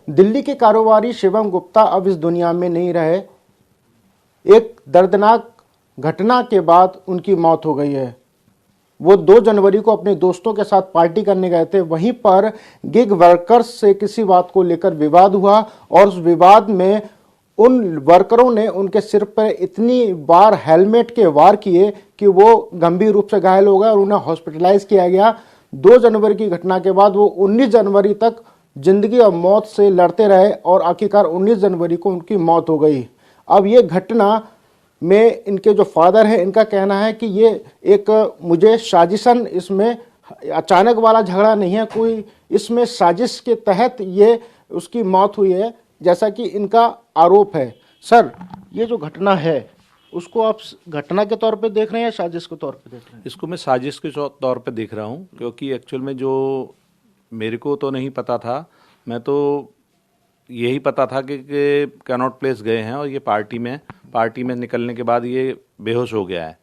दिल्ली के कारोबारी शिवम गुप्ता अब इस दुनिया में नहीं रहे। एक दर्दनाक घटना के बाद उनकी मौत हो गई है। वो 2 जनवरी को अपने दोस्तों के साथ पार्टी करने गए थे। वहीं पर गिग वर्कर्स से किसी बात को लेकर विवाद हुआ और उस विवाद में उन वर्करों ने उनके सिर पर इतनी बार हेलमेट के वार किए कि वो गंभीर रूप से घायल हो गए और उन्हें हॉस्पिटलाइज किया गया। 2 जनवरी की घटना के बाद वो 19 जनवरी तक जिंदगी और मौत से लड़ते रहे और आखिरकार 19 जनवरी को उनकी मौत हो गई। अब ये घटना में इनके जो फादर है, इनका कहना है कि ये एक मुझे साजिशन, इसमें अचानक वाला झगड़ा नहीं है, कोई इसमें साजिश के तहत ये उसकी मौत हुई है, जैसा कि इनका आरोप है। सर, ये जो घटना है उसको आप घटना के तौर पे देख रहे हैं या साजिश के तौर पे देख रहे हैं? इसको मैं साजिश के तौर पे देख रहा हूँ, क्योंकि एक्चुअल में जो मेरे को तो नहीं पता था, मैं तो यही पता था कि कैनॉट प्लेस गए हैं और ये पार्टी में निकलने के बाद ये बेहोश हो गया है।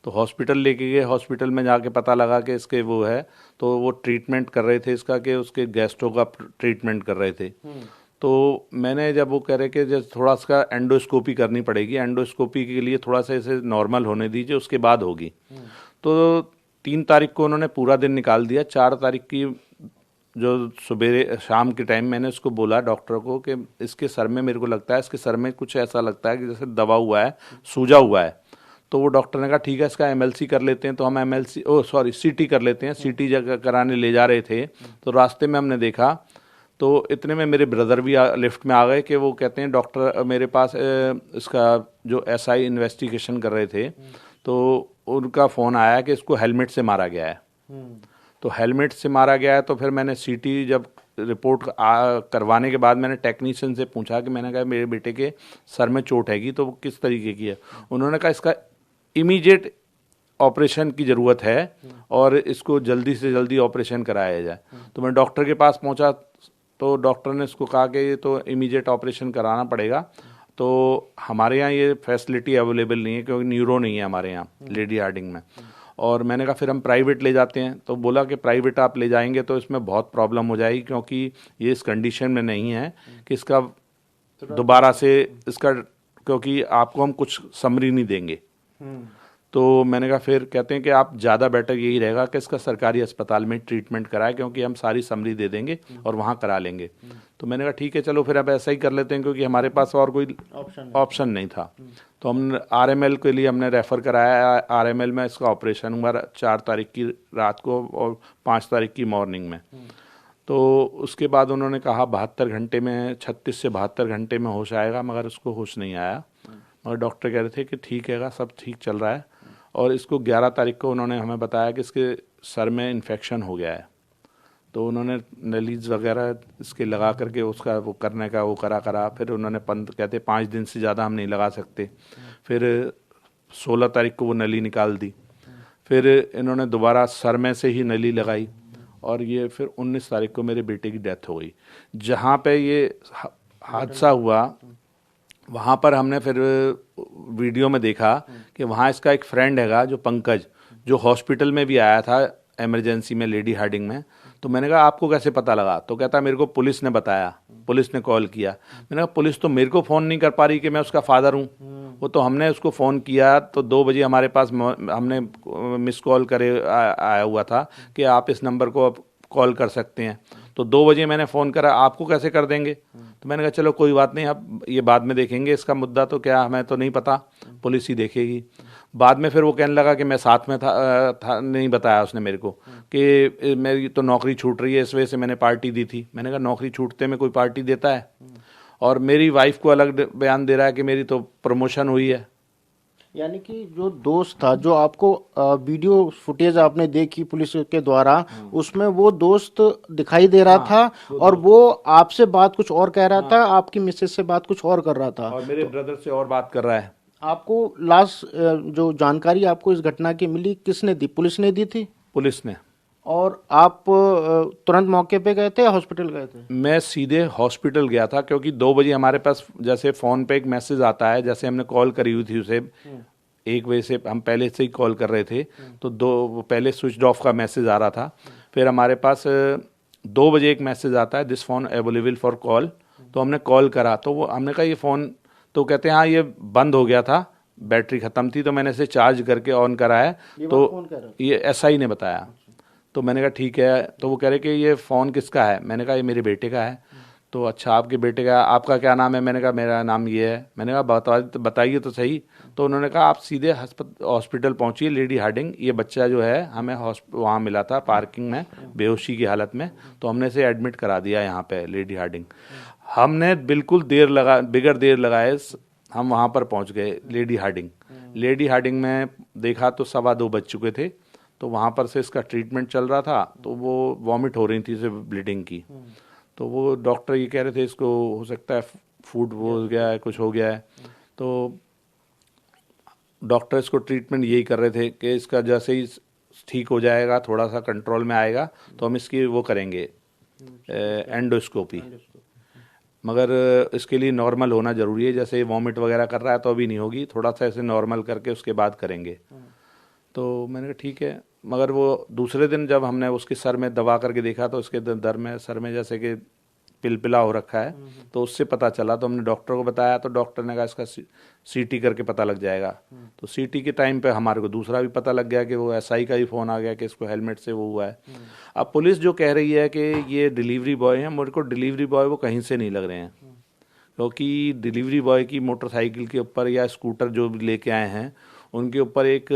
तो हॉस्पिटल लेके गए, हॉस्पिटल में जाके पता लगा कि इसके वो है, तो वो ट्रीटमेंट कर रहे थे इसका, कि उसके गैस्ट्रो का ट्रीटमेंट कर रहे थे। तो मैंने जब वो कह रहे कि जब थोड़ा सा एंडोस्कोपी करनी पड़ेगी, एंडोस्कोपी के लिए थोड़ा सा इसे नॉर्मल होने दीजिए, उसके बाद होगी। तो 3 तारीख को उन्होंने पूरा दिन निकाल दिया। 4 तारीख की जो सुबह शाम के टाइम मैंने उसको बोला डॉक्टर को कि इसके सर में, मेरे को लगता है इसके सर में कुछ ऐसा लगता है कि जैसे दबा हुआ है, सूजा हुआ है। तो वो डॉक्टर ने कहा ठीक है, इसका एमएलसी कर लेते हैं। तो हम सीटी कर लेते हैं। सीटी जगह कराने ले जा रहे थे, तो रास्ते में हमने देखा, तो इतने में मेरे ब्रदर भी लिफ्ट में आ गए कि वो कहते हैं डॉक्टर मेरे पास इसका जो एसआई इन्वेस्टिगेशन कर रहे थे, तो उनका फ़ोन आया कि इसको हेलमेट से मारा गया है। तो हेलमेट से मारा गया है। तो फिर मैंने सीटी जब रिपोर्ट करवाने के बाद मैंने टेक्नीशियन से पूछा कि मैंने कहा मेरे बेटे के सर में चोट हैगी, तो वो किस तरीके की है। उन्होंने कहा इसका इमीडिएट ऑपरेशन की ज़रूरत है और इसको जल्दी से जल्दी ऑपरेशन कराया जाए। तो मैं डॉक्टर के पास पहुंचा, तो डॉक्टर ने इसको कहा कि ये तो इमीडिएट ऑपरेशन कराना पड़ेगा। तो हमारे यहाँ ये फैसिलिटी अवेलेबल नहीं है, क्योंकि न्यूरो नहीं है हमारे यहाँ लेडी हार्डिंग में। और मैंने कहा फिर हम प्राइवेट ले जाते हैं। तो बोला कि प्राइवेट आप ले जाएंगे तो इसमें बहुत प्रॉब्लम हो जाएगी, क्योंकि ये इस कंडीशन में नहीं है कि इसका दोबारा से इसका, क्योंकि आपको हम कुछ समरी नहीं देंगे। तो मैंने कहा फिर कहते हैं कि आप ज़्यादा बेटर यही रहेगा कि इसका सरकारी अस्पताल में ट्रीटमेंट कराएं, क्योंकि हम सारी समरी दे देंगे और वहाँ करा लेंगे। तो मैंने कहा ठीक है, चलो फिर अब ऐसा ही कर लेते हैं, क्योंकि हमारे पास और कोई ऑप्शन नहीं था। तो हम आरएमएल के लिए हमने रेफ़र कराया। आरएमएल में इसका ऑपरेशन हुआ 4 तारीख की रात को और 5 तारीख की मॉर्निंग में। तो उसके बाद उन्होंने कहा 72 घंटे में, 36 से 72 घंटे में होश आएगा, मगर उसको होश नहीं आया। मगर डॉक्टर कह रहे थे कि ठीक है, सब ठीक चल रहा है। और इसको 11 तारीख को उन्होंने हमें बताया कि इसके सर में इन्फेक्शन हो गया है। तो उन्होंने नलीज वगैरह इसके लगा करके उसका वो करने का वो करा। फिर उन्होंने कहते 5 दिन से ज़्यादा हम नहीं लगा सकते। फिर 16 तारीख को वो नली निकाल दी। फिर इन्होंने दोबारा सर में से ही नली लगाई और ये फिर 19 तारीख को मेरे बेटे की डेथ हो गई। जहाँ पे ये हादसा हुआ वहाँ पर हमने फिर वीडियो में देखा कि वहाँ इसका एक फ्रेंड हैगा जो पंकज, जो हॉस्पिटल में भी आया था इमरजेंसी में लेडी हार्डिंग में। तो मैंने कहा आपको कैसे पता लगा? तो कहता मेरे को पुलिस ने बताया, पुलिस ने कॉल किया। मैंने कहा पुलिस तो मेरे को फ़ोन नहीं कर पा रही कि मैं उसका फादर हूँ। वो तो हमने उसको फ़ोन किया तो 2 बजे हमारे पास हमने मिस कॉल करे आया हुआ था कि आप इस नंबर को अब कॉल कर सकते हैं। तो 2 बजे मैंने फ़ोन करा, आपको कैसे कर देंगे? तो मैंने कहा चलो कोई बात नहीं, अब ये बाद में देखेंगे, इसका मुद्दा तो क्या हमें तो नहीं पता, पुलिस ही देखेगी। बाद में फिर वो कहने लगा कि मैं साथ में था नहीं बताया उसने मेरे को कि मेरी तो नौकरी छूट रही है, इस वजह से मैंने पार्टी दी थी। मैंने कहा नौकरी छूटते में कोई पार्टी देता है? और मेरी वाइफ को अलग बयान दे रहा है कि मेरी तो प्रमोशन हुई है। यानी कि जो दोस्त था, जो आपको वीडियो फुटेज आपने देखी पुलिस के द्वारा, उसमें वो दोस्त दिखाई दे रहा था और वो आपसे बात कुछ और कह रहा था, आपकी मिसेज से बात कुछ और कर रहा था और मेरे ब्रदर से और बात कर रहा है। आपको लास्ट जो जानकारी आपको इस घटना की मिली किसने दी? पुलिस ने दी थी? पुलिस ने। और आप तुरंत मौके पे गए थे या हॉस्पिटल गए थे? मैं सीधे हॉस्पिटल गया था, क्योंकि 2 बजे हमारे पास जैसे फ़ोन पे एक मैसेज आता है, जैसे हमने कॉल करी हुई थी उसे 1 बजे से, हम पहले से ही कॉल कर रहे थे, तो 2 पहले स्विच ऑफ का मैसेज आ रहा था। फिर हमारे पास 2 बजे एक मैसेज आता है, this phone available for call, तो हमने कॉल करा, तो वो हमने कहा ये फ़ोन, तो कहते हैं हाँ ये बंद हो गया था, बैटरी ख़त्म थी, तो मैंने इसे चार्ज करके ऑन करा है। तो ये एसआई ने बताया। तो मैंने कहा ठीक है। तो वो कह रहे कि ये फ़ोन किसका है? मैंने कहा ये मेरे बेटे का है। तो अच्छा आपके बेटे का, आपका क्या नाम है? मैंने कहा मेरा नाम ये है। मैंने कहा बताइए तो सही। तो उन्होंने कहा आप सीधे हॉस्पिटल पहुंचिए, लेडी हार्डिंग, ये बच्चा जो है हमें वहाँ मिला था पार्किंग में बेहोशी की हालत में, तो हमने इसे एडमिट करा दिया यहाँ पे लेडी हार्डिंग। हमने बिल्कुल बिगड़ देर लगाए हम वहाँ पर पहुँच गए लेडी हार्डिंग। लेडी हार्डिंग में देखा तो 2:15 बज चुके थे। तो वहाँ पर से इसका ट्रीटमेंट चल रहा था, तो वो वॉमिट हो रही थी, इसे ब्लीडिंग की। तो वो डॉक्टर ये कह रहे थे इसको हो सकता है फूड वो हो गया है, कुछ हो गया है। तो डॉक्टर इसको ट्रीटमेंट यही कर रहे थे कि इसका जैसे ही ठीक हो जाएगा, थोड़ा सा कंट्रोल में आएगा, तो हम इसकी वो करेंगे एंडोस्कोपी। मगर इसके लिए नॉर्मल होना ज़रूरी है। जैसे वॉमिट वगैरह कर रहा है तो अभी नहीं होगी, थोड़ा सा ऐसे नॉर्मल करके उसके बाद करेंगे। तो मैंने कहा ठीक है। मगर वो दूसरे दिन जब हमने उसके सर में दबा करके देखा तो उसके दर में सर में जैसे कि पिलपिला हो रखा है, तो उससे पता चला। तो हमने डॉक्टर को बताया, तो डॉक्टर ने कहा इसका सीटी करके पता लग जाएगा। तो सीटी के टाइम पे हमारे को दूसरा भी पता लग गया कि वो एसआई का ही फ़ोन आ गया कि इसको हेलमेट से वो हुआ है। अब पुलिस जो कह रही है कि ये डिलीवरी बॉय हैं, मेरे को डिलीवरी बॉय वो कहीं से नहीं लग रहे हैं, क्योंकि डिलीवरी बॉय की मोटरसाइकिल के ऊपर या स्कूटर जो भी लेके आए हैं उनके ऊपर एक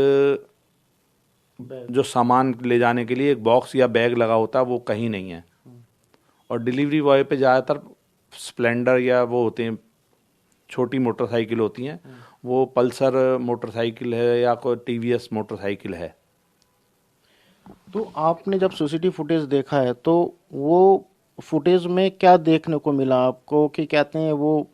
जो सामान ले जाने के लिए एक बॉक्स या बैग लगा होता है, वो कहीं नहीं है। और डिलीवरी बॉय पे ज़्यादातर स्प्लेंडर या वो होते हैं, छोटी मोटरसाइकिल होती हैं, वो पल्सर मोटरसाइकिल है या कोई टीवीएस मोटरसाइकिल है। तो आपने जब सीसीटीवी फुटेज देखा है तो वो फुटेज में क्या देखने को मिला आपको कि कहते हैं वो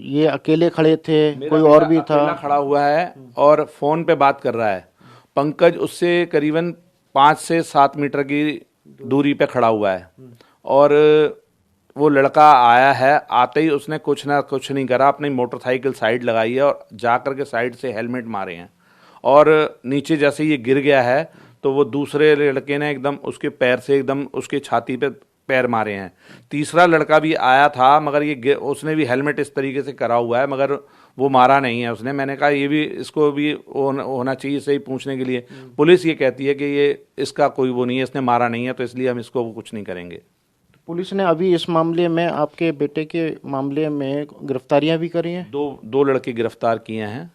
ये अकेले खड़े थे, कोई और भी था? अकेला खड़ा हुआ है और फ़ोन पे बात कर रहा है। पंकज उससे करीबन 5 से 7 मीटर की दूरी पे खड़ा हुआ है। और वो लड़का आया है, आते ही उसने कुछ नहीं करा, अपनी मोटरसाइकिल साइड लगाई है और जा कर के साइड से हेलमेट मारे हैं। और नीचे जैसे ये गिर गया है तो वो दूसरे लड़के ने एकदम उसके पैर से एकदम उसके छाती पे पैर मारे हैं। तीसरा लड़का भी आया था, मगर ये उसने भी हेलमेट इस तरीके से करा हुआ है, मगर वो मारा नहीं है उसने। मैंने कहा ये भी इसको भी होना चाहिए सही पूछने के लिए। पुलिस ये कहती है कि ये इसका कोई वो नहीं है, इसने मारा नहीं है, तो इसलिए हम इसको कुछ नहीं करेंगे। पुलिस ने अभी इस मामले में, आपके बेटे के मामले में, गिरफ्तारियां भी करी हैं? दो लड़के गिरफ्तार किए हैं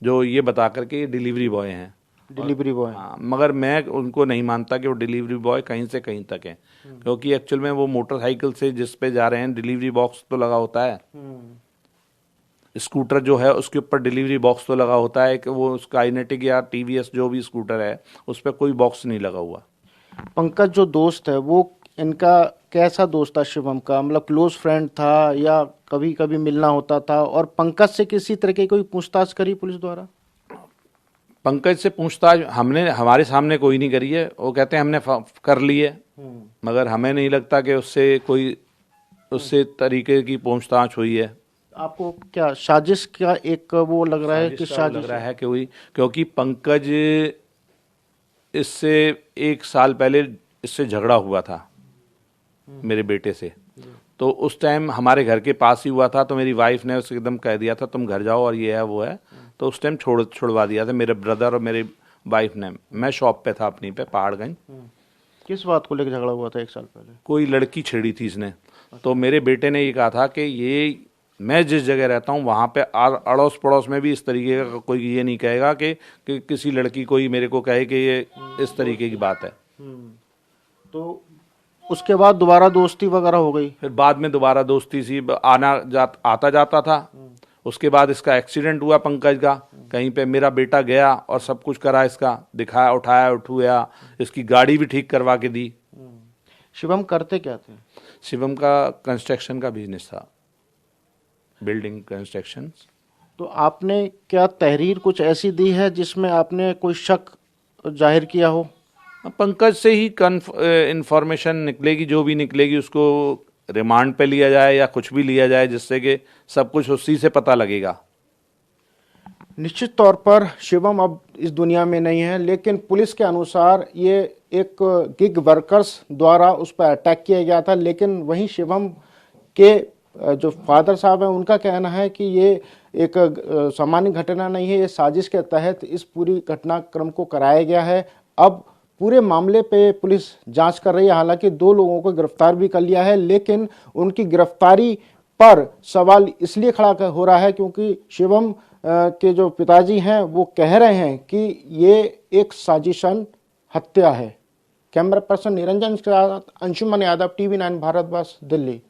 जो ये बता करके ये डिलीवरी बॉय हैं। Delivery boy? हाँ, मगर मैं उनको नहीं मानता कि वो डिलीवरी बॉय कहीं से कहीं तक है, क्योंकि एक्चुअल में वो मोटरसाइकिल से जिस पे जा रहे हैं डिलीवरी बॉक्स तो लगा होता है। स्कूटर जो है उसके ऊपर डिलीवरी बॉक्स तो लगा होता है कि वो काइनेटिक या टीवीएस जो भी स्कूटर है उस पर कोई बॉक्स नहीं लगा हुआ। पंकज जो दोस्त है वो इनका कैसा दोस्त था शिवम का? मतलब क्लोज फ्रेंड था या कभी कभी मिलना होता था? और पंकज से किसी तरह की कोई पूछताछ करी पुलिस द्वारा? पंकज से पूछताछ हमने हमारे सामने कोई नहीं करी है। वो कहते हैं हमने कर ली है, मगर हमें नहीं लगता कि उससे तरीके की पूछताछ हुई है। आपको क्या साजिश का एक वो लग रहा है कि साजिश लग रहा है कि हुई, क्योंकि पंकज इससे 1 साल पहले इससे झगड़ा हुआ था मेरे बेटे से। तो उस टाइम हमारे घर के पास ही हुआ था, तो मेरी वाइफ ने उसे एकदम कह दिया था तुम घर जाओ और ये है वो है, तो उस टाइम छुड़वा दिया था मेरे ब्रदर और मेरी वाइफ ने। मैं शॉप पे था अपनी पे पहाड़गंज। किस बात को लेकर झगड़ा हुआ था 1 साल पहले? कोई लड़की छेड़ी थी इसने। तो मेरे बेटे ने ये कहा था कि ये मैं जिस जगह रहता हूँ वहाँ पे अड़ोस पड़ोस में भी इस तरीके का कोई ये नहीं कहेगा कि किसी लड़की कोई मेरे को कहे कि ये इस तरीके की बात है। तो उसके बाद दोबारा दोस्ती वगैरह हो गई? फिर बाद में दोबारा दोस्ती सी आता जाता था। उसके बाद इसका एक्सीडेंट हुआ पंकज का, कहीं पे मेरा बेटा गया और सब कुछ करा, इसका दिखाया, उठाया, उठुया, इसकी गाड़ी भी ठीक करवा के दी। शिवम करते क्या थे? शिवम का कंस्ट्रक्शन का बिजनेस था, बिल्डिंग कंस्ट्रक्शन। तो आपने क्या तहरीर कुछ ऐसी दी है जिसमें आपने कोई शक जाहिर किया हो? पंकज से ही इंफॉर्मेशन निकलेगी, जो भी निकलेगी उसको रिमांड पे लिया जाए या कुछ भी लिया जाए, जिससे कि सब कुछ उसी से पता लगेगा। निश्चित तौर पर शिवम अब इस दुनिया में नहीं है, लेकिन पुलिस के अनुसार ये एक गिग वर्कर्स द्वारा उस पर अटैक किया गया था। लेकिन वहीं शिवम के जो फादर साहब हैं उनका कहना है कि ये एक सामान्य घटना नहीं है, ये साजिश के तहत इस पूरी घटनाक्रम को कराया गया है। अब पूरे मामले पे पुलिस जांच कर रही है। हालांकि 2 लोगों को गिरफ्तार भी कर लिया है, लेकिन उनकी गिरफ्तारी पर सवाल इसलिए खड़ा हो रहा है क्योंकि शिवम के जो पिताजी हैं वो कह रहे हैं कि ये एक साजिशन हत्या है। कैमरा पर्सन निरंजन के साथ अंशुमन यादव, TV9 भारतवर्ष, दिल्ली।